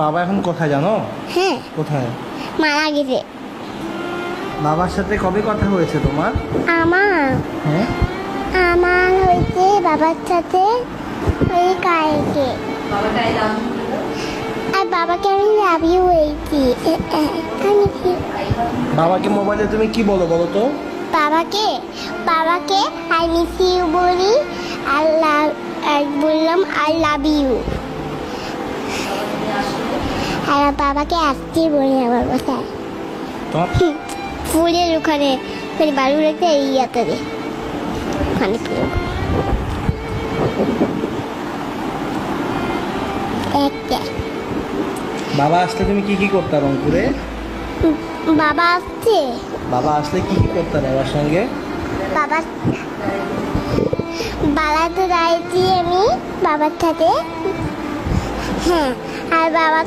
বাবা এখন কোথায় জানো? হ্যাঁ, কোথায়? মারা গেছে। বাবার সাথে কবে কথা হয়েছে তোমার? আমার হ্যাঁ, আমার হয়েছে বাবার সাথে ওই কালকে। আর বাবাকে আমি লাভ ইউ হয়েছি। বাবাকে মোবাইলে তুমি কি বলো বলো তো? বাবাকে বাবাকে আই মিস ইউ বলি, আর বললাম আই লাভ ইউ। আর বাবাকে আসতে বলি আমার বাসায় তোমার ফুলের ওখানে বালু রেখে ইয়াতে ওখানে একটা বাবা আসলে তুমি কি কি করতে রংপুরে? বাবা আসছে। বাবা আসলে কি কি করতে বাবার সঙ্গে? বাবা বালাতে যাইছি আমি বাবার সাথে। হ্যাঁ, আর বাবা